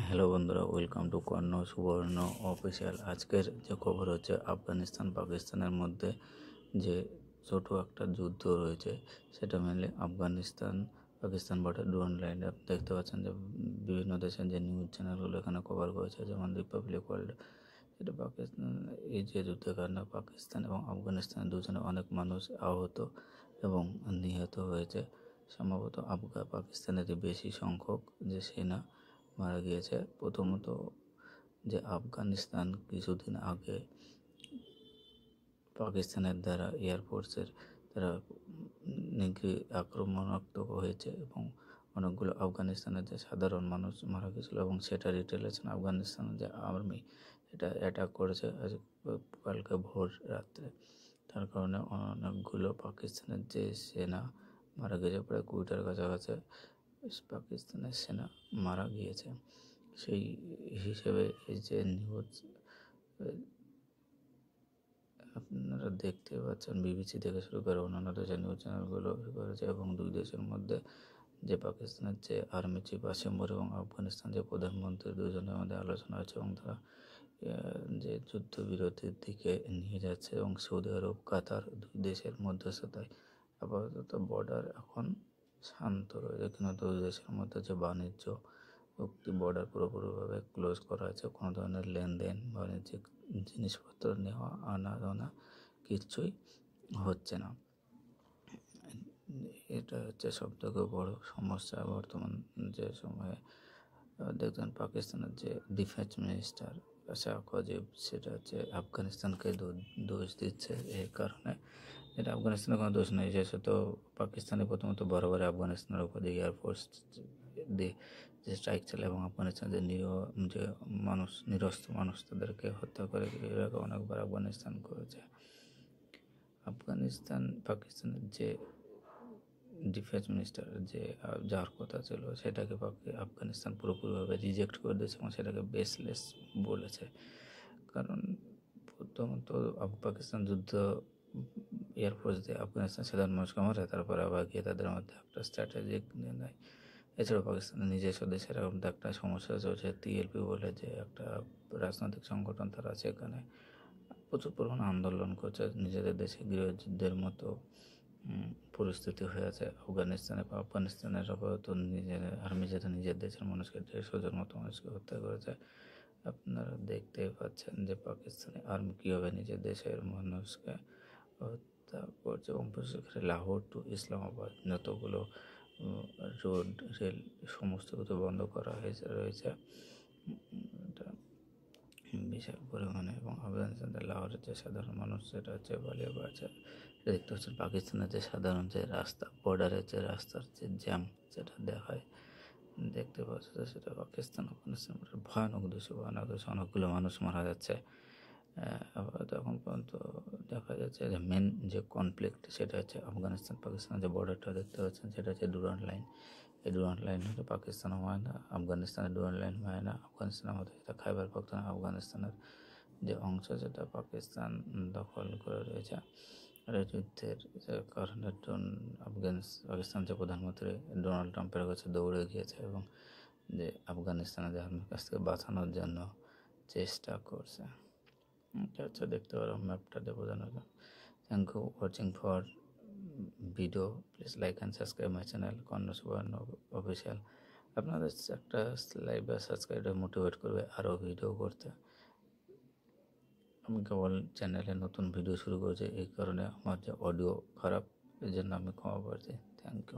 Hello বন্ধুরা, welcome to Karna Subarna official. আজকের যে খবর হচ্ছে, আফগানিস্তান পাকিস্তানের মধ্যে যে ছোটো একটা যুদ্ধ রয়েছে, সেটা mainly Afghanistan Pakistan border drone line. আপনি দেখতে পাচ্ছেন যে বিভিন্ন দেশের যে নিউজ চ্যানেলগুলো এখানে কভার করেছে, যেমন রিপাবলিক ওয়ার্ল্ড। এটা পাকিস্তান, এই যে যুদ্ধের কারণে পাকিস্তান এবং আফগানিস্তান দুজনে অনেক মানুষ আহত এবং নিহত হয়েছে। সম্ভবত পাকিস্তানেরই বেশি সংখ্যক যে সেনা মারা গিয়েছে। প্রথমত যে আফগানিস্তান কিছুদিন আগে পাকিস্তানের দ্বারা এয়ারফোর্সের দ্বারা আক্রমণাত্মক হয়েছে এবং অনেকগুলো আফগানিস্তানের যে সাধারণ মানুষ মারা গেছিলো, এবং সেটা রিটেলেশন আফগানিস্তানের যে আর্মি এটা অ্যাটাক করেছে আজ কালকে ভোর রাত্রে। তার কারণে অনেকগুলো পাকিস্তানের যে সেনা মারা গেছে, প্রায় 20টার কাছাকাছি পাকিস্তানের সেনা মারা গিয়েছে। সেই হিসেবে এই যে নিউজ আপনারা দেখতে পাচ্ছেন, বিবিসি থেকে শুরু করে অন্যান্য দেশের নিউজ চ্যানেলগুলো করেছে, এবং দুই দেশের মধ্যে যে পাকিস্তানের যে আর্মি চিফ আসিমুর এবং আফগানিস্তান যে প্রধানমন্ত্রী, দুজনের মধ্যে আলোচনা হচ্ছে এবং তারা যে যুদ্ধবিরতির দিকে নিয়ে যাচ্ছে, এবং সৌদি আরব কাতার দুই দেশের মধ্যস্থতায় আপাতত বর্ডার এখন শান্ত রয়েছে। কিন্তু দুই দেশের মধ্যে যে বাণিজ্য চুক্তি, বর্ডার পুরোপুরিভাবে ক্লোজ করা আছে, কোনো ধরনের লেনদেন, বাণিজ্যিক জিনিসপত্র নেওয়া আনা কিচ্ছুই হচ্ছে না। এটা হচ্ছে সবথেকে বড় সমস্যা বর্তমান যে সময়ে। দেখবেন পাকিস্তানের যে ডিফেন্স মিনিস্টার শাহ ওয়াজিব, সেটা হচ্ছে আফগানিস্তানকে দোষ দিচ্ছে। এই কারণে এটা আফগানিস্তানের কোনো দোষ নেই, তো পাকিস্তানে প্রথমত বরাবর আফগানিস্তানের উপর দিয়ে এয়ারফোর্স দিয়ে যে স্ট্রাইক চালায়, এবং আফগানিস্তান যে নিরস্ত্র মানুষ তাদেরকে হত্যা করে, এরকম অনেকবার আফগানিস্তান করেছে। পাকিস্তানের যে ডিফেন্স মিনিস্টার যে যার কথা ছিল, সেটাকে আফগানিস্তান পুরোপুরিভাবে রিজেক্ট করে দিয়েছে এবং সেটাকে বেসলেস বলেছে। কারণ প্রথমত পাকিস্তান যুদ্ধ এয়ারফোর্স দিয়ে আফগানিস্তান সাধারণ মানুষকে মারে, তারপরে আবার গিয়ে তাদের মধ্যে একটা স্ট্র্যাটেজিক নেয়। এছাড়াও পাকিস্তানের নিজস্ব দেশের মধ্যে একটা সমস্যা চলছে, টিএলপি বলে যে একটা রাজনৈতিক সংগঠন, তারা সেখানে প্রচুর পরিমাণে আন্দোলন করছে। নিজেদের দেশে গৃহযুদ্ধের মতো পরিস্থিতি হয়ে আছে আফগানিস্তানের আপাতত নিজের আর্মি যেটা নিজের দেশের মানুষকে 150 জন মতো মানুষকে হত্যা করেছে। আপনারা দেখতেই পাচ্ছেন যে পাকিস্তানি আর্মি কীভাবে নিজের দেশের মানুষকে হত্যা করছে, এবং বিশেষ করে লাহোর টু ইসলামাবাদ যতগুলো রোড রেল সমস্ত কিছু বন্ধ করা রয়েছে এটা বিশাল পরিমাণে। এবং আফগানিস্তানের লাহোরের যে সাধারণ মানুষ, সেটা হচ্ছে বালিয়া বাজার। দেখতে পাচ্ছেন পাকিস্তানের যে সাধারণ যে রাস্তা, বর্ডারের যে রাস্তার যে জ্যাম যেটা দেখায়, দেখতে পাচ্ছি সেটা আফগানিস্তান ভয়ানক দৃশ্য। অনেকগুলো মানুষ মারা যাচ্ছে। আবার এখন পর্যন্ত দেখা যাচ্ছে যে মেন যে কনফ্লিক্ট, সেটা হচ্ছে আফগানিস্তান পাকিস্তানের যে বর্ডারটা দেখতে পাচ্ছেন, সেটা হচ্ছে ডুরান্ড লাইন। এই ডুরান্ড লাইন হচ্ছে পাকিস্তানও হয় না, আফগানিস্তানের ডুরান্ড লাইন হয় না। আফগানিস্তানের মধ্যে যেটা খাইবার পাখতুনখোয়া আফগানিস্তানের যে অংশ, যেটা পাকিস্তান দখল করে রয়েছে। আর এই যুদ্ধের কারণে পাকিস্তান যে প্রধানমন্ত্রী ডোনাল্ড ট্রাম্পের কাছে দৌড়ে গিয়েছে, এবং যে আফগানিস্তানের যে আর্মির কাছ থেকে বাঁচানোর জন্য চেষ্টা করছে। এটা হচ্ছে দেখতে পারো ম্যাপটাতে বোঝানো যায়। Thank you watching for video. Please like and subscribe my channel Karna Subarna official. আপনাদের একটা লাইক বা সাবস্ক্রাইবার মোটিভেট করবে আরও ভিডিও করতে। আমি কেবল চ্যানেলে নতুন ভিডিও শুরু করেছি, এই কারণে আমার যে অডিও খারাপ, এই জন্য আমি ক্ষমা করছি। Thank you.